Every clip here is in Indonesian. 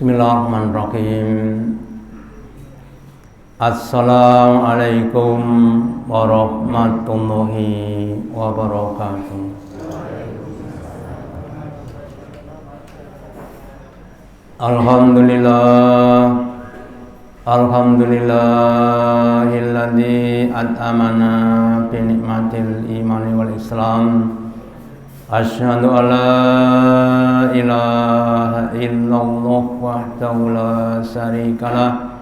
Bismillahirrahmanirrahim. Assalamualaikum warahmatullahi wabarakatuh. Alhamdulillahilladzi at'amana bi ni'matil imani wal islam. Asyhadu an la ilaha illallah wahdahu la syarikalah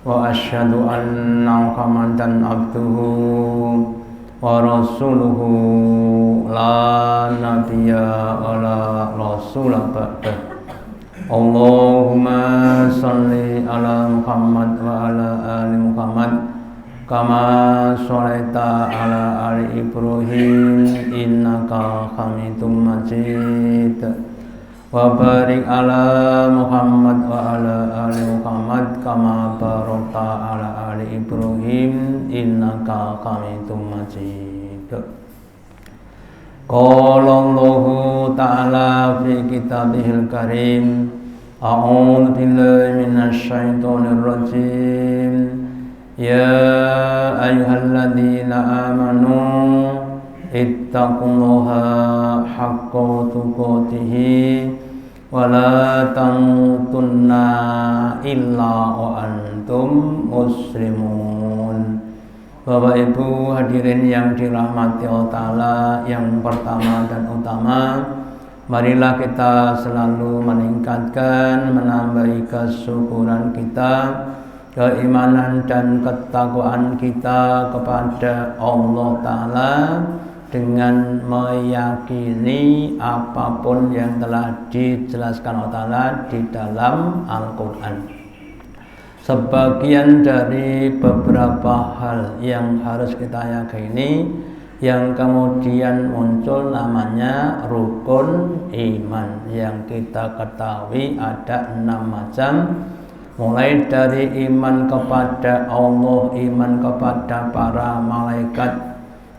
wa asyhadu anna Muhammadan abduhu wa rasuluhu la nabiyya wa la rasula ba'dah. Allahumma shalli ala Muhammad wa ala ali Muhammad kama sholaita ala ali Ibrahim innaka hamidum majid wa barik ala Muhammad wa ala ali Muhammad kama barakta ala ali Ibrahim innaka hamidum majid. Qala Allahu ta'ala fi kitabihil karim, a'udzu billahi minasy syaithanir rajim. Ya ayyuhalladzina amanu ittaqullaha haqqa tuqatih wa la tamutunna illa wa antum muslimun. Bapak Ibu hadirin yang dirahmati Allah Ta'ala, yang pertama dan utama, marilah kita selalu meningkatkan, menambahi kesyukuran kita, keimanan dan ketakwaan kita kepada Allah Ta'ala dengan meyakini apapun yang telah dijelaskan Allah Ta'ala di dalam Al-Quran. Sebagian dari beberapa hal yang harus kita yakini, yang kemudian muncul namanya rukun iman, yang kita ketahui ada 6 macam. Mulai dari iman kepada Allah, iman kepada para malaikat,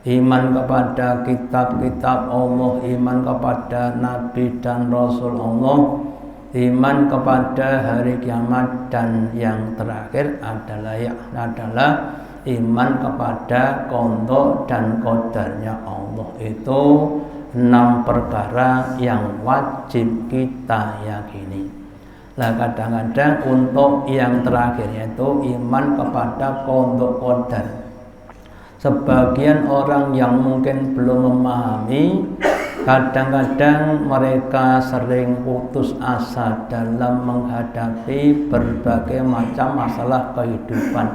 iman kepada kitab-kitab Allah, iman kepada Nabi dan Rasul Allah, iman kepada hari kiamat, dan yang terakhir adalah iman kepada qada dan qadarnya Allah. Itu 6 perkara yang wajib kita yakini. Nah, kadang-kadang untuk yang terakhir, yaitu iman kepada qada qadar, sebagian orang yang mungkin belum memahami, kadang-kadang mereka sering putus asa dalam menghadapi berbagai macam masalah kehidupan,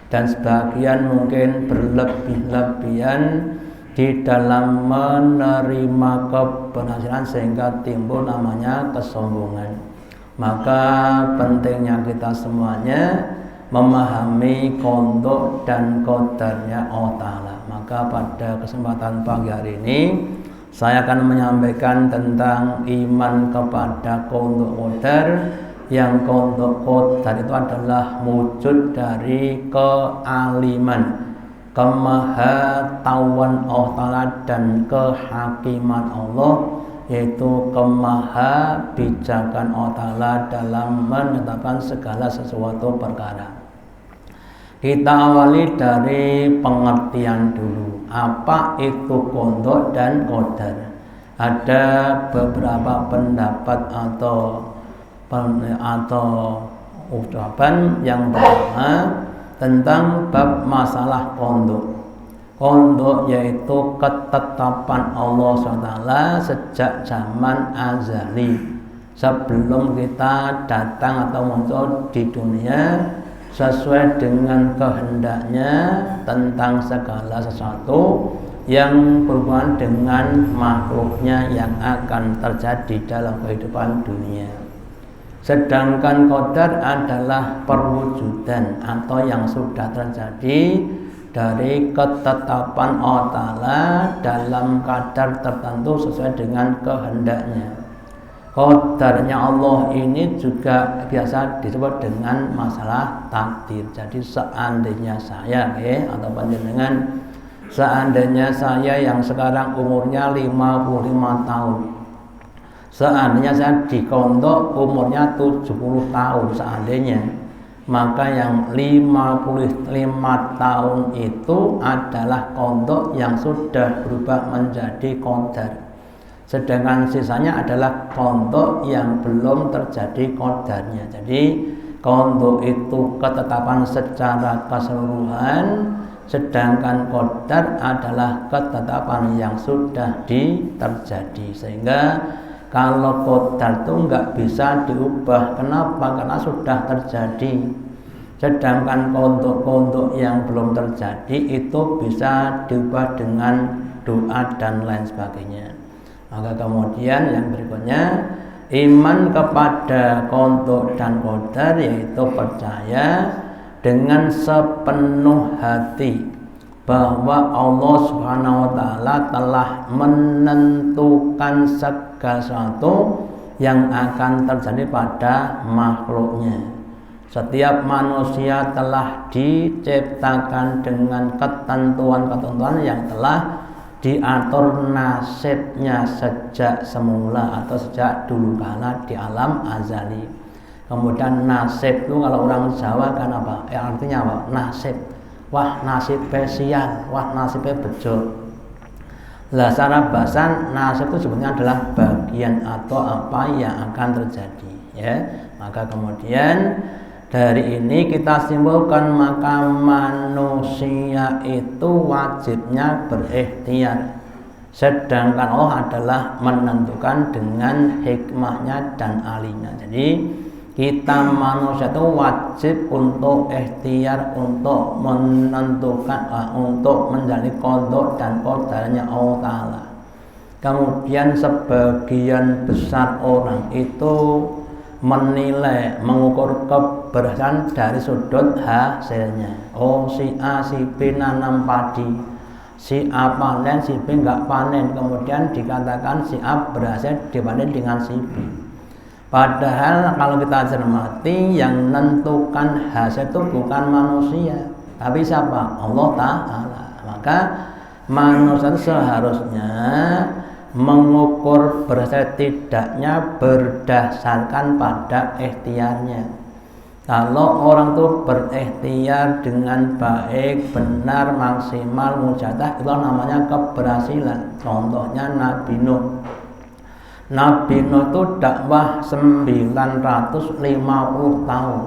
dan sebagian mungkin berlebih-lebihan di dalam menerima keberhasilan sehingga timbul namanya kesombongan. Maka pentingnya kita semuanya memahami qada dan qadarnya Allah Ta'ala. Maka pada kesempatan pagi hari ini saya akan menyampaikan tentang iman kepada qada qadar, yang qada qadar itu adalah wujud dari kealiman, kemahatauan Allah Ta'ala dan kehakiman Allah, yaitu kemahabijakan Allah Ta'ala dalam menetapkan segala sesuatu perkara. Kita awali dari pengertian dulu. Apa itu qada dan qadar? Ada beberapa pendapat atau ucapan. Yang pertama tentang bab masalah qada. Qada yaitu ketetapan Allah SWT sejak zaman azali, sebelum kita datang atau muncul di dunia, sesuai dengan kehendaknya tentang segala sesuatu yang berhubungan dengan makhluknya yang akan terjadi dalam kehidupan dunia. Sedangkan qadar adalah perwujudan atau yang sudah terjadi dari ketetapan Allah Ta'ala dalam kadar tertentu sesuai dengan kehendaknya. Qadarnya Allah ini juga biasa disebut dengan masalah takdir. Jadi seandainya saya atau panjenengan, seandainya saya yang sekarang umurnya 55 tahun, Seandainya saya dikondok umurnya 70 tahun seandainya, maka yang 55 tahun itu adalah kondok yang sudah berubah menjadi qadar. Sedangkan sisanya adalah kondok yang belum terjadi qadarnya. Jadi kondok itu ketetapan secara keseluruhan, sedangkan qadar adalah ketetapan yang sudah terjadi. Sehingga kalau qadar itu nggak bisa diubah. Kenapa? Karena sudah terjadi. Sedangkan kondok-kondok yang belum terjadi itu bisa diubah dengan doa dan lain sebagainya. Maka kemudian yang berikutnya, iman kepada kondok dan qadar, yaitu percaya dengan sepenuh hati bahwa Allah Subhanahu wa taala telah menentukan segala sesuatu yang akan terjadi pada makhluknya. Setiap manusia telah diciptakan dengan ketentuan-ketentuan yang telah diatur nasibnya sejak semula atau sejak dulu kala di alam azali. Kemudian nasib itu kalau orang Jawa kan apa? Artinya apa? Nasib. Wah nasibnya sial, wah nasibnya bejo. Lah secara bahasa nasib itu sebenarnya adalah bagian atau apa yang akan terjadi, ya. Maka kemudian dari ini kita simpulkan, maka manusia itu wajibnya berikhtiar, sedangkan Allah adalah menentukan dengan hikmahnya dan ahlinya. Jadi kita manusia itu wajib untuk ikhtiar, untuk menentukan, untuk menjalani qadar dan qadarnya Allah Ta'ala. Kemudian sebagian besar orang itu menilai, mengukur keberhasilan dari sudut hasilnya. Oh, si A, si B nanam padi, si A panen, si B nggak panen. Kemudian dikatakan si A berhasil dibanding dengan si B. Padahal kalau kita cermati, yang menentukan hasil itu bukan manusia, tapi siapa? Allah Ta'ala. Maka manusia seharusnya mengukur berhasil tidaknya berdasarkan pada ikhtiarnya. Kalau orang itu berikhtiar dengan baik, benar, maksimal, mujahadah, itu namanya keberhasilan. Contohnya Nabi Nuh. Nabi Nuh itu dakwah 950 tahun,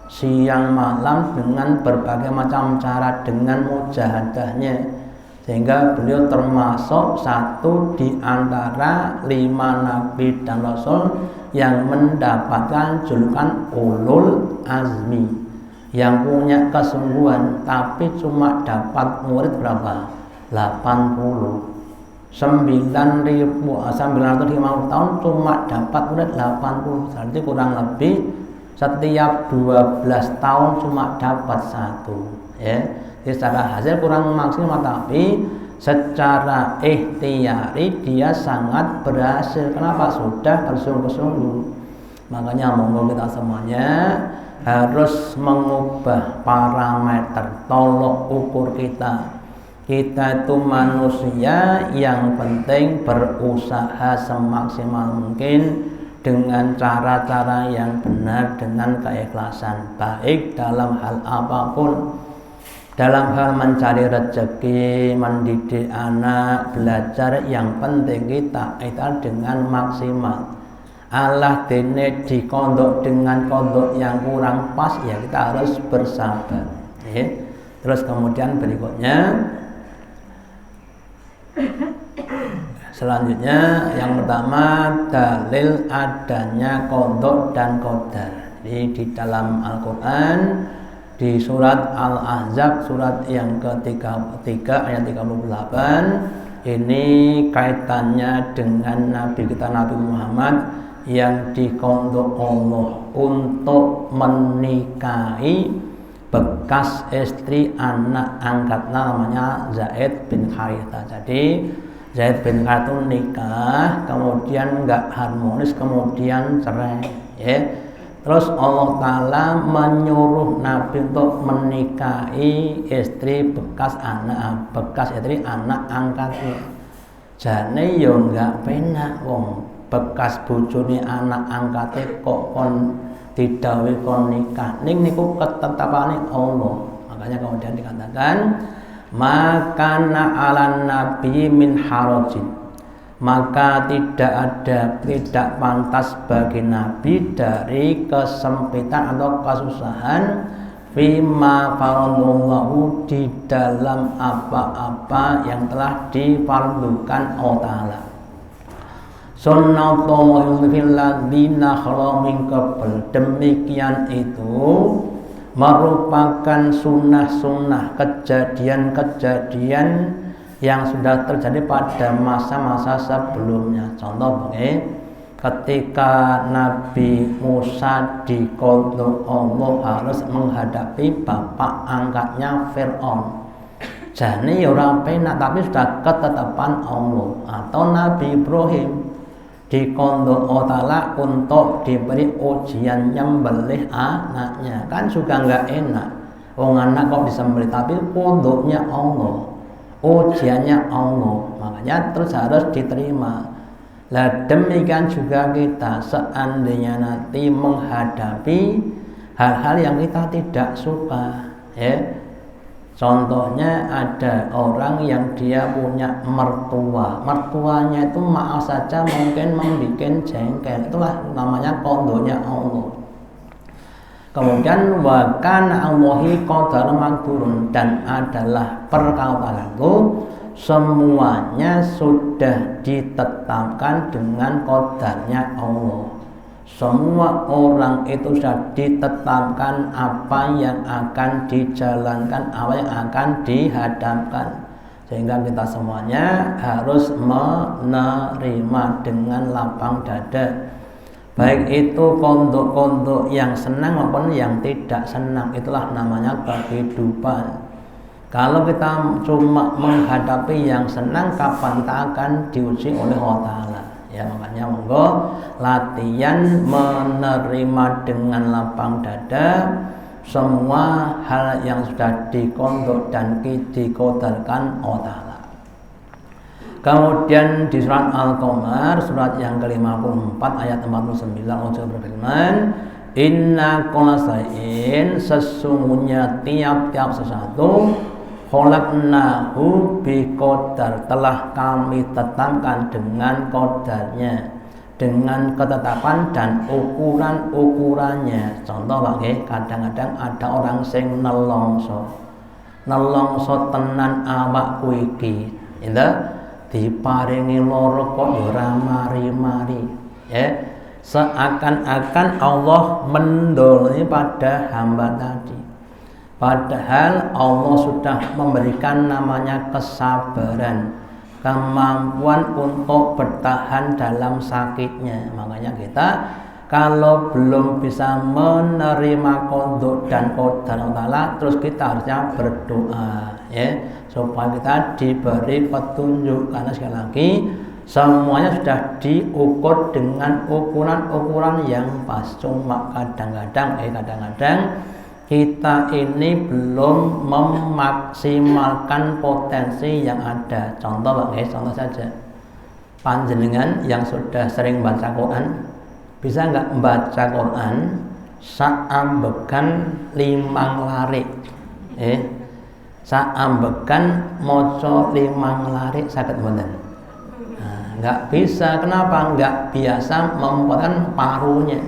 siang malam dengan berbagai macam cara, dengan mujahadahnya, sehingga beliau termasuk satu di antara 5 nabi dan rasul yang mendapatkan julukan ulul azmi, yang punya kesungguhan, tapi cuma dapat murid berapa? 80. 950 tahun cuma dapat murid 80, berarti kurang lebih setiap 12 tahun cuma dapat 1, ya. Jadi secara hasil kurang maksimal, tapi secara ikhtiari dia sangat berhasil. Kenapa? Sudah bersungguh-sungguh. Makanya monggo kita semuanya harus mengubah parameter tolok ukur kita. Kita itu manusia, yang penting berusaha semaksimal mungkin dengan cara-cara yang benar, dengan keikhlasan, baik dalam hal apapun. Dalam hal mencari rezeki, mendidik anak, belajar, yang penting kita ikhtiar dengan maksimal. Allah dene dikondok dengan kondok yang kurang pas, ya kita harus bersabar, ya. Terus kemudian berikutnya, selanjutnya yang pertama, dalil adanya qadar dan qadar. Jadi di dalam Al-Quran, di surat Al-Ahzab, surat yang ke-33 ayat 38, ini kaitannya dengan Nabi kita Nabi Muhammad yang dikondok Allah untuk menikahi bekas istri anak angkatnya, namanya Zaid bin Harithah. Jadi Zaid bin Harithah nikah, kemudian nggak harmonis, kemudian cerai, ya. Terus Allah Ta'ala menyuruh Nabi untuk menikahi istri bekas istri anak angkatnya. Jane yo nggak penak, wong bekas bojone anak angkate kok kon didhawuhi kon nikah, ning niku ketetapane Allah. Makanya kemudian dikatakan makana alan nabi min harajin, maka tidak pantas bagi nabi dari kesempitan atau kesusahan fima faradallahu, di dalam apa-apa yang telah difardukan Allah Ta'ala. Sunnatullahi fil ladzina khalu min qabl, demikian itu merupakan sunnah-sunnah, kejadian-kejadian yang sudah terjadi pada masa-masa sebelumnya. Contoh ketika Nabi Musa diqadha Allah harus menghadapi bapak angkatnya Fir'aun. Jane ya ora penak, tapi sudah ketetapan Allah. Atau Nabi Ibrahim diqadha Allah Ta'ala untuk diberi ujian nyembelih anaknya, kan juga nggak enak. Wong anak kok disembelih, tapi pondoknya Allah, ujiannya Allah, makanya terus harus diterima. Lah demikian juga kita, seandainya nanti menghadapi hal-hal yang kita tidak suka, ya. Contohnya ada orang yang dia punya mertuanya itu maaf saja mungkin membuat jengkel, itulah namanya qadanya Allah. Kemudian wa kana Allahi qadar maqdurun, dan adalah perkara itu semuanya sudah ditetapkan dengan qadarnya Allah. Semua orang itu sudah ditetapkan apa yang akan dijalankan, apa yang akan dihadapkan, sehingga kita semuanya harus menerima dengan lapang dada, baik itu kondok-kondok yang senang maupun yang tidak senang. Itulah namanya kehidupan. Kalau kita cuma menghadapi yang senang, kapan kita akan diuji oleh Allah Ta'ala? Ya, makanya monggo latihan menerima dengan lapang dada semua hal yang sudah dikondok dan dikodarkan Allah Ta'ala. Kemudian di surat Al-Qamar, surat yang ke-54 ayat 49, Allah berfirman, inna kulla shay'in, sesungguhnya tiap-tiap sesuatu, khalaqnahu biqadar, telah kami tetapkan dengan qadarnya, dengan ketetapan dan ukuran-ukurannya. Contoh bagi kadang-kadang ada orang sing nelongso tenan awakku iki, diparingi loro kok ora mari-mari, ya. Seakan-akan Allah mendolimi pada hamba tadi. Padahal Allah sudah memberikan namanya kesabaran, kemampuan untuk bertahan dalam sakitnya. Makanya kita kalau belum bisa menerima qadha dan qadar Allah, terus kita harusnya berdoa, ya, supaya kita diberi petunjuk. Karena sekali lagi semuanya sudah diukur dengan ukuran-ukuran yang pas. Cuma kadang-kadang kita ini belum memaksimalkan potensi yang ada. Contoh saja, panjenengan yang sudah sering baca Quran, bisa nggak membaca Quran saambekan 5 lari? Saambekan moco 5 lari saged mboten? Nggak bisa. Kenapa? Nggak biasa membuatkan parunya.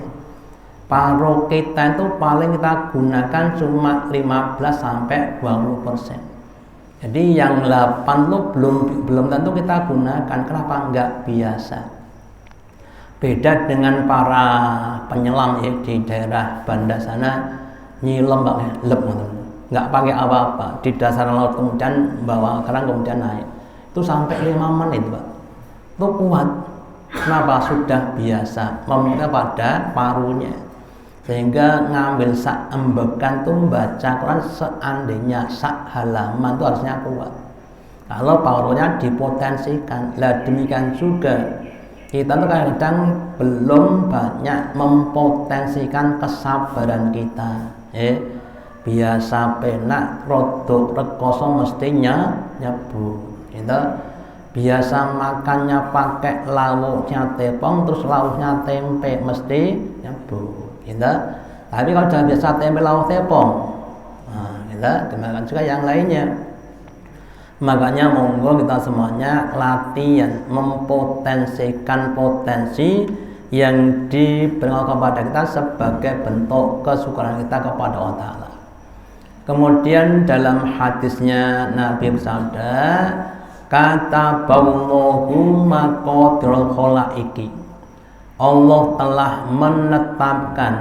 Paruh kita itu paling kita gunakan cuma 15-20%. Jadi yang 8 itu belum tentu kita gunakan. Kenapa? Nggak biasa. Beda dengan para penyelam, ya, di daerah Banda sana, nyilem nggak pakai apa-apa di dasar laut, kemudian bawa kerang, kemudian naik. Itu sampai 5 menit, Pak. Itu kuat. Kenapa? Sudah biasa meminta pada parunya. Sehingga ngambil sak embekan tuh baca Quran seandainya sak halaman itu harusnya kuat. Kalau parunya dipotensikan. Lah demikian juga kita tuh kadang belum banyak mempotensikan kesabaran kita. Biasa penak rodok rekoso mestinya nyebu. Gitu. biasa makannya pakai lauknya tepung terus lauknya tempe mesti nyebut gitu. Tapi kalau sudah biasa tempe lauk tepung, nah, gitu, dimakan juga yang lainnya. Makanya monggo kita semuanya latihan mempotensikan potensi yang diberikan kepada kita sebagai bentuk kesyukuran kita kepada Allah Ta'ala. Kemudian dalam hadisnya Nabi bersabda, kata baulahu maqadirul khalaiki, Allah telah menetapkan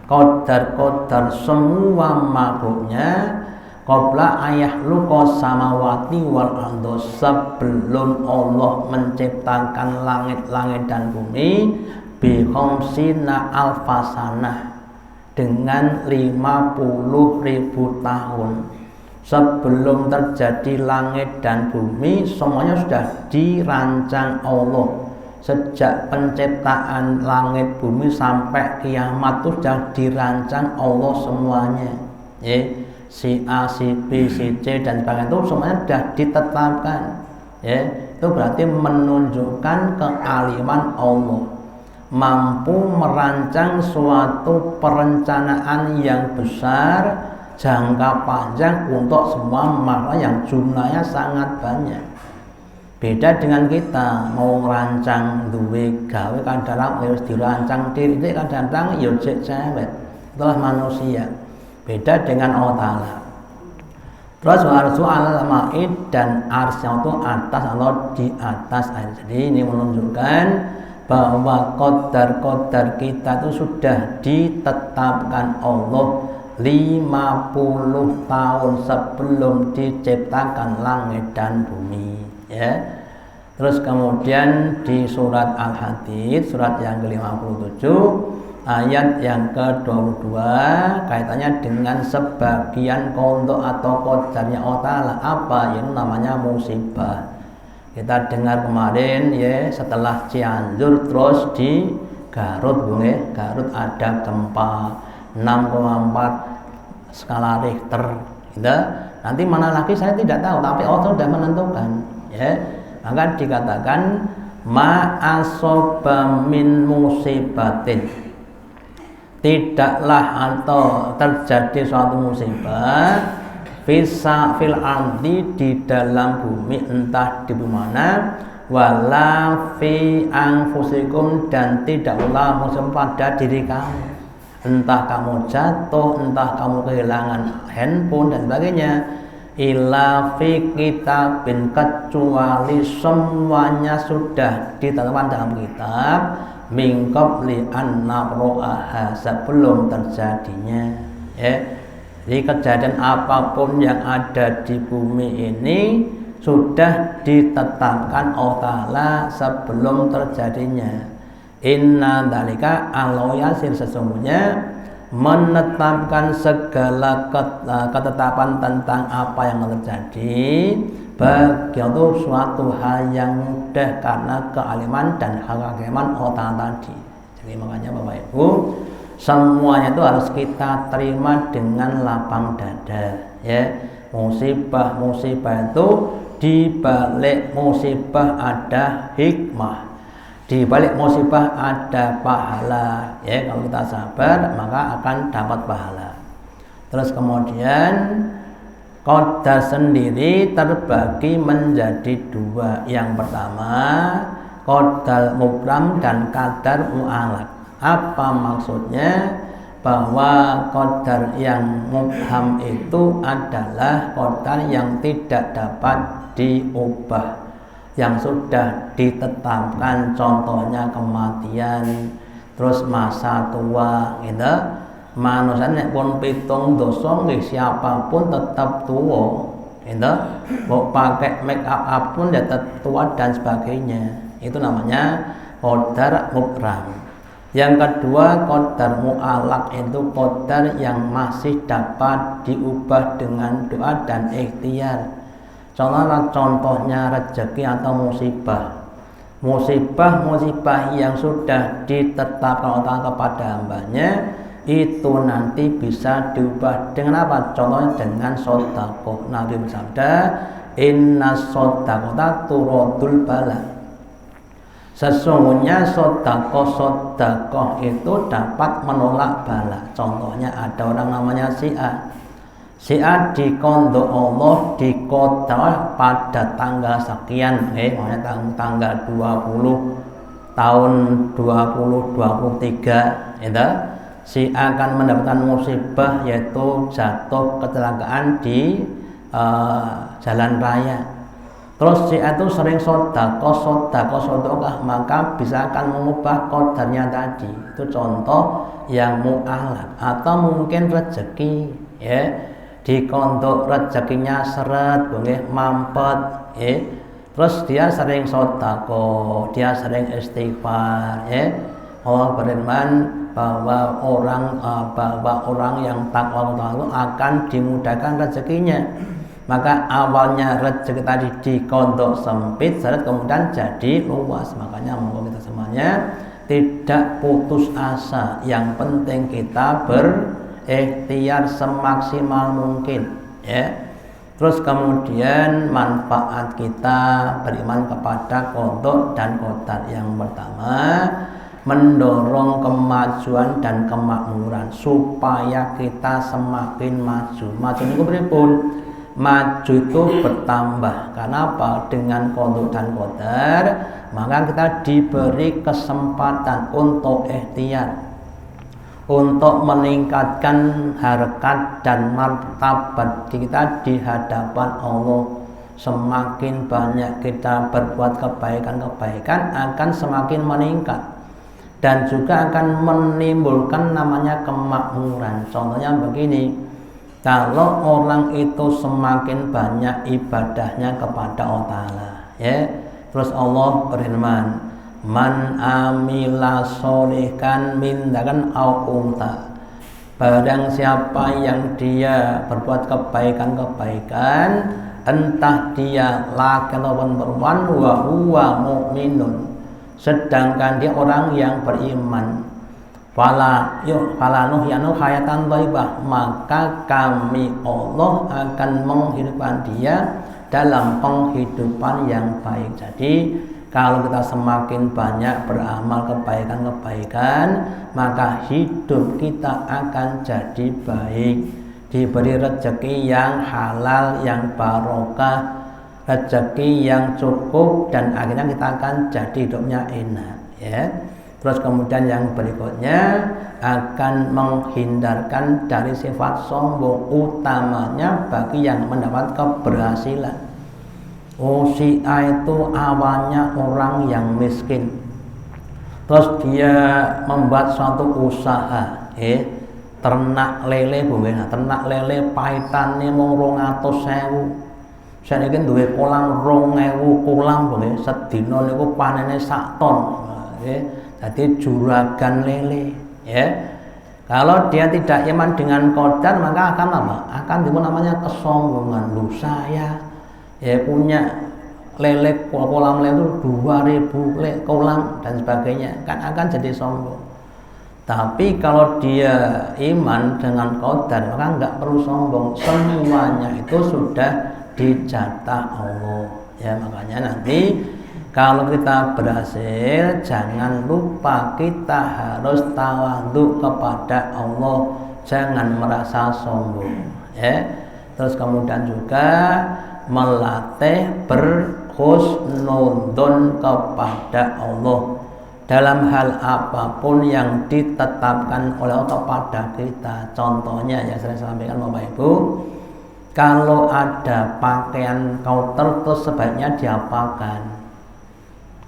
qadar-qadar semua makhluknya qabla ayah luqa samawati wal ardo, sebelum Allah menciptakan langit-langit dan bumi, bi khamsina alfasanah, dengan 50.000 tahun. Sebelum terjadi langit dan bumi semuanya sudah dirancang Allah. Sejak penciptaan langit bumi sampai kiamat itu sudah dirancang Allah semuanya. Si A, si B, si C dan sebagainya itu semuanya sudah ditetapkan. Itu berarti menunjukkan kealiman Allah, mampu merancang suatu perencanaan yang besar, jangka panjang untuk semua makhluk yang jumlahnya sangat banyak. Beda dengan kita mau merancang duwe gawe kadang harus dirancang diri, kadang ya jek cewek. Itulah manusia. Beda dengan Allah Ta'ala. Terus arsu alal ma'id, dan arsnya itu atas atau di atas air. Jadi ini menunjukkan bahwa qadar-qadar kita itu sudah ditetapkan Allah 50 tahun sebelum diciptakan langit dan bumi, ya. Terus kemudian di surat Al-Hadid, surat yang ke-57, ayat yang ke-22, kaitannya dengan sebagian qada atau qadarnya Allah Ta'ala, apa yang namanya musibah. Kita dengar kemarin ya, setelah Cianjur terus di Garut, Garut ada gempa 6,4 skala Richter gitu. Nanti mana lagi saya tidak tahu, tapi Allah sudah menentukan, ya. Maka dikatakan ma asoba min musibatin, tidaklah atau terjadi suatu musibah fil ardi, di dalam bumi, entah di mana, wala fi anfusikum, dan tidaklah musibah pada diri kamu, entah kamu jatuh, entah kamu kehilangan handphone dan sebagainya, illa fi kitabin, kecuali semuanya sudah ditetapkan dalam kitab, min qabli an nabra'aha, sebelum terjadinya, ya. Jadi kejadian apapun yang ada di bumi ini sudah ditetapkan Allah Ta'ala sebelum terjadinya. Inna dzalika Allah yasir, sesungguhnya menetapkan segala ketetapan tentang apa yang terjadi bagi itu suatu hal yang mudah karena kealiman dan kehakiman Allah Ta'ala tadi. Jadi makanya Bapak Ibu, semuanya itu harus kita terima dengan lapang dada, ya. Musibah itu, di balik musibah ada hikmah, di balik musibah ada pahala, ya. Kalau kita sabar maka akan dapat pahala. Terus kemudian qadar sendiri terbagi menjadi dua. Yang pertama qadar mubram dan qadar mu'alaq. Apa maksudnya? Bahwa qadar yang mubham itu adalah qadar yang tidak dapat diubah, yang sudah ditetapkan, contohnya kematian, terus masa tua, gitu. Manusia nek pun pitung dosa nggih siapapun tetap tua, gitu. Mau pakai make up pun ya tetap tua dan sebagainya. Itu namanya qadar mubham. Yang kedua qadar mu'alaq, itu qadar yang masih dapat diubah dengan doa dan ikhtiar. Contohnya rezeki atau musibah yang sudah ditetapkan Allah kepada hambanya, itu nanti bisa diubah dengan apa? Contohnya dengan sedekah. Nabi bersabda, inna shadaqata turadul bala. Sesungguhnya sedekah itu dapat menolak bala. Contohnya ada orang namanya si A. Si A dikondo Allah dikodok pada tanggal sekian, tanggal 20 tahun 2023, itu si A akan mendapatkan musibah yaitu jatuh kecelakaan di jalan raya. Terus si A itu sering sedekah, maka bisa akan mengubah qadarnya tadi. Itu contoh yang mu'alaf. Atau mungkin rezeki, ya, dikondok rezekinya seret, mampet, ya. Terus dia sering sedekah, dia sering istighfar, ya. Allah berfirman bahwa orang yang takwa itu akan dimudahkan rezekinya. Maka awalnya rezeki tadi dikondok sempit, seret, kemudian jadi luas. Makanya mohon kita semuanya tidak putus asa. Yang penting kita berikhtiar semaksimal mungkin, ya. Terus kemudian manfaat kita beriman kepada qada dan qadar. Yang pertama, mendorong kemajuan dan kemakmuran supaya kita semakin maju. Maju itu beripun? Maju itu bertambah. Karena apa? Dengan qada dan qadar, maka kita diberi kesempatan untuk ikhtiar, untuk meningkatkan harkat dan martabat kita di hadapan Allah. Semakin banyak kita berbuat kebaikan-kebaikan, akan semakin meningkat dan juga akan menimbulkan namanya kemakmuran. Contohnya begini, kalau orang itu semakin banyak ibadahnya kepada Allah Ta'ala, ya, terus Allah berfirman, man amila sholihan min dzakarin aw untha. Barang siapa yang dia berbuat kebaikan-kebaikan, entah dia laki ataupun perempuan, wa huwa mu'minun, sedangkan dia orang yang beriman, fala nuhyanu hayatan thayyibah, maka kami Allah akan menghidupkan dia dalam penghidupan yang baik. Jadi kalau kita semakin banyak beramal kebaikan-kebaikan, maka hidup kita akan jadi baik, diberi rezeki yang halal, yang barokah, rezeki yang cukup, dan akhirnya kita akan jadi hidupnya enak, ya. Terus kemudian yang berikutnya akan menghindarkan dari sifat sombong, utamanya bagi yang mendapat keberhasilan. Si A itu awalnya orang yang miskin, terus dia membuat suatu usaha, ternak lele, ternak lele paitane mung 200.000. Saiki duwe kolam 2.000 kolam, sedina niku panene sak ton. Jadi juragan lele, ya. Kalau dia tidak iman dengan qadar, maka akan apa? Akan timbul namanya kesombongan. Lu saya punya lele, kolam lele itu 2.000 kolam dan sebagainya, kan akan jadi sombong. Tapi kalau dia iman dengan qadar, maka nggak perlu sombong. Semuanya itu sudah dijatah Allah, ya. Makanya nanti kalau kita berhasil, jangan lupa kita harus tawadhu kepada Allah, jangan merasa sombong, ya. Terus kemudian juga melatih berhusnudzon kepada Allah dalam hal apapun yang ditetapkan oleh Allah kepada kita. Contohnya yang saya sampaikan Bapak Ibu, kalau ada pakaian kotor terus sebaiknya diapakan?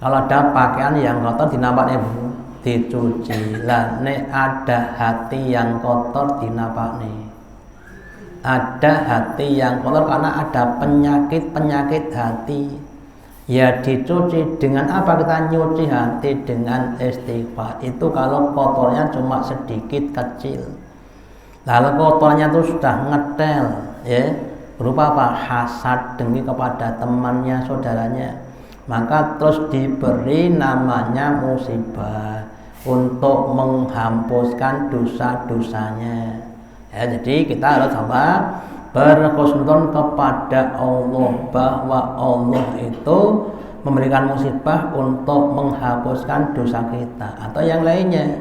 Kalau ada pakaian yang kotor dinapakne Bu, dicuci. Lah nek ada hati yang kotor dinapakne. Ada hati yang kotor karena ada penyakit hati. Ya dicuci. Dengan apa kita nyuci hati? Dengan istighfar. Itu kalau kotornya cuma sedikit kecil. Lalu kotornya itu sudah ngetel, ya, berupa apa? Hasad, dengki kepada temannya, saudaranya. Maka terus diberi namanya musibah untuk menghapuskan dosa-dosanya, ya. Jadi kita harus apa? berkhusnudon kepada Allah, bahwa Allah itu memberikan musibah untuk menghapuskan dosa kita atau yang lainnya.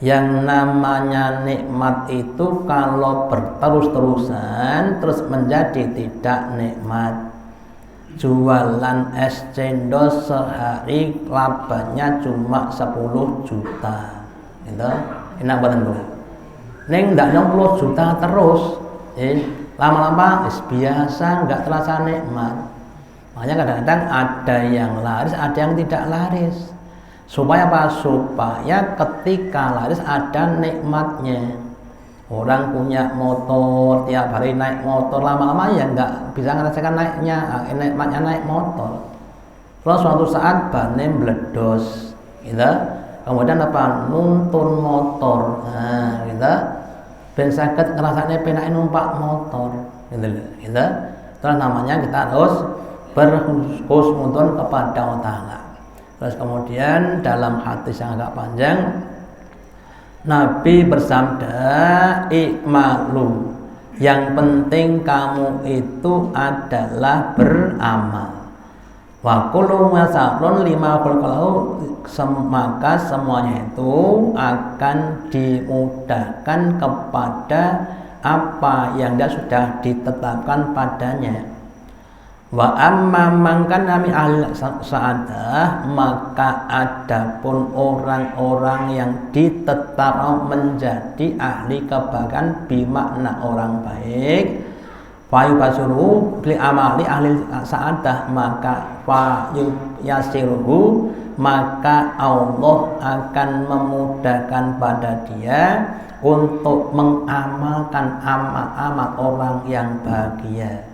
Yang namanya nikmat itu kalau berterus-terusan terus menjadi tidak nikmat. Jualan es cendol sehari labanya cuma 10 juta gitu. Enak banget tuh. Neng ndak 60 juta terus, lama-lama biasa, nggak terasa nikmat. Makanya kadang-kadang ada yang laris, ada yang tidak laris. Supaya apa? Supaya ketika laris ada nikmatnya. Orang punya motor, tiap hari naik motor, lama-lama ya nggak bisa ngerasakan nikmatnya naik motor. Terus suatu saat bannya meledos, gitu. Kemudian apa? Nuntun motor, nah, gitu. Ben saged ngrasakne penake numpak motor, gitu. Terus namanya kita harus berkhusnudon kepada Allah Ta'ala. Terus kemudian dalam hadis yang agak panjang, Nabi bersabda, "Ikmalu, yang penting kamu itu adalah beramal. Wa kullu masalun lima kalau maka semuanya itu akan dimudahkan kepada apa yang dia sudah ditetapkan padanya. Wa amma mangkan nami ahli sa'adah, maka adapun orang-orang yang ditetapkan menjadi ahli kebaikan bimakna orang baik, fayu basuru li amali ahli sa'adah, maka fayu yasiruhu, maka Allah akan memudahkan pada dia untuk mengamalkan amal-amal orang yang bahagia.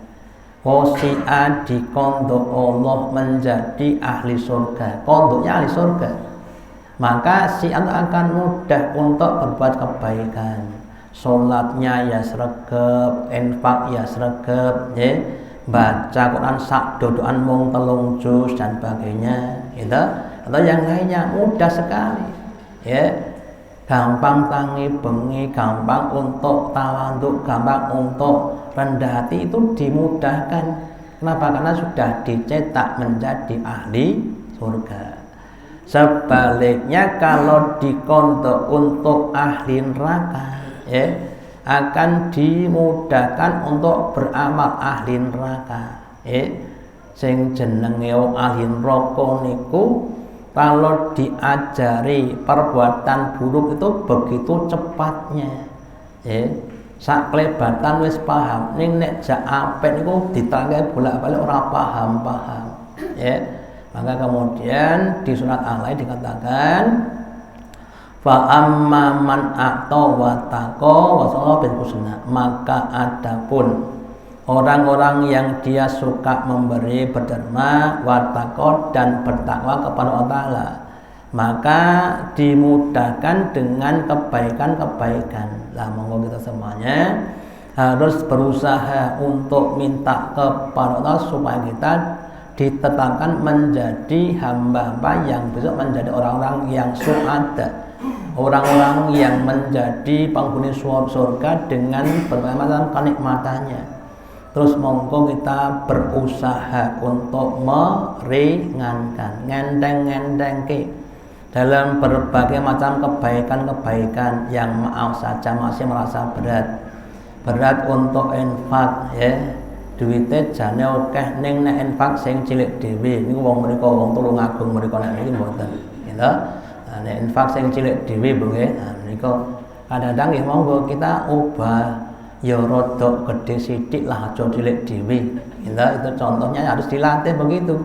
Wasi'a dikondok Allah menjadi ahli surga, kondoknya ahli surga, maka si akan mudah untuk berbuat kebaikan. Sholatnya ya sregep, infak ya sregep, ya. Baca Quran sak dodoan mung 3 juz dan sebagainya, gitu. Atau yang lainnya mudah sekali, ya. Gampang tangi bengi, gampang untuk tawaduk, gampang untuk rendah hati, itu dimudahkan. Kenapa? Karena sudah dicetak menjadi ahli surga. Sebaliknya kalau dikondok untuk ahli neraka, ya, akan dimudahkan untuk beramal ahli neraka, ya. Sing jenenge ahli neraka niku kalau diajari perbuatan buruk itu begitu cepatnya, ya. Sak kelebatan wis paham, ning nek jak apik niku ditangke bolak-balik ora paham-paham, ya. Maka kemudian di surat Al-Ai dikatakan fa amma man a'ta wa taqa wa sa'a bil husna, maka adapun orang-orang yang dia suka memberi, berderma, wattaqo, dan bertakwa kepada Allah Ta'ala, maka dimudahkan dengan kebaikan-kebaikan. Lah monggo kita semuanya harus berusaha untuk minta kepada Allah supaya kita ditetapkan menjadi hamba-hamba yang besok menjadi orang-orang yang su'ada, orang-orang yang menjadi penghuni surga dengan berbagai macam kenikmatannya. Terus monggo kita berusaha untuk meringankan, ngendeng-ngendengke dalam berbagai macam kebaikan-kebaikan yang maaf saja masih merasa berat untuk infak, ya. Duite jane akeh ning nek infak sing cilik dhewe niku wong mriko wong Tulungagung mriko nek niki mboten, gitu. Nah, nek infak sing cilik dhewe nggih, nah niku kadang-kadang nggih monggo kita ubah ya rodok gede sithik lah, aja cilik dhewe, gitu. Itu contohnya harus dilatih begitu.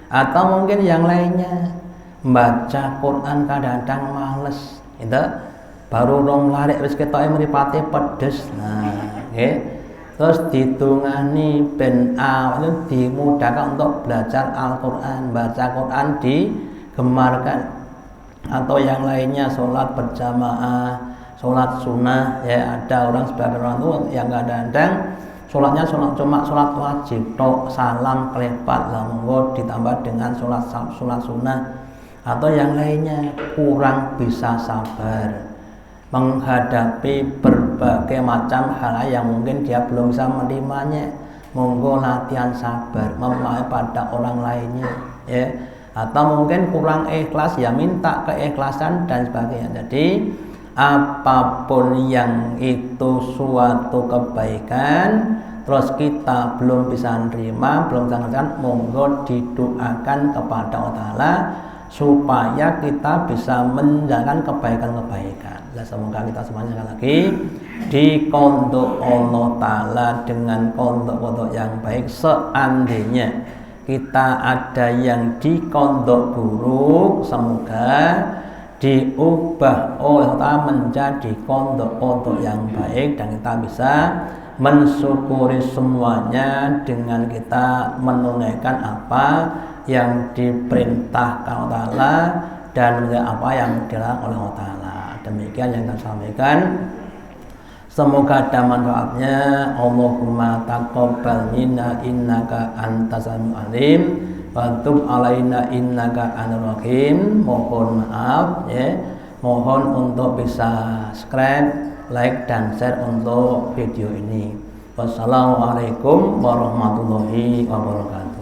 Atau mungkin yang lainnya, baca Quran kadang-kadang males, gitu. Baru rong larik wis ketoke mripate pedes. Nah, nggih. Terus ditungani ben awal dimudahkan untuk belajar Al-Quran, baca Quran digemarkan. Atau yang lainnya sholat berjamaah, sholat sunnah, ya. Ada orang sebagian orang tua yang kadang-kadang sholatnya cuma sholat wajib, tok salam kelepat, lah monggo ditambah dengan sholat sunnah. Atau yang lainnya kurang bisa sabar, menghadapi berbagai macam hal yang mungkin dia belum bisa menerimanya. Monggo latihan sabar, memaafkan pada orang lainnya, ya. Atau mungkin kurang ikhlas, ya minta keikhlasan dan sebagainya. Jadi apapun yang itu suatu kebaikan, terus kita belum bisa nerima, belum bisa ngerjakan, monggo didoakan kepada Allah Ta'ala supaya kita bisa menjalankan kebaikan-kebaikan. Dan semoga kita semuanya sekali lagi dikondok Allah Ta'ala dengan kondok-kondok yang baik. Seandainya kita ada yang dikondok buruk, semoga diubah oleh Allah menjadi kondok-kondok yang baik, dan kita bisa mensyukuri semuanya dengan kita menunaikan apa yang diperintahkan Allah Ta'ala dan apa yang dilarang oleh Allah Ta'ala. Demikian yang saya sampaikan. Semoga ada manfaatnya. Allahumma taqabbal minna innaka antas samiul alim wa tub alaina innaka antal rahim. Mohon maaf ya. Mohon untuk bisa subscribe, like dan share untuk video ini. Wassalamualaikum warahmatullahi wabarakatuh.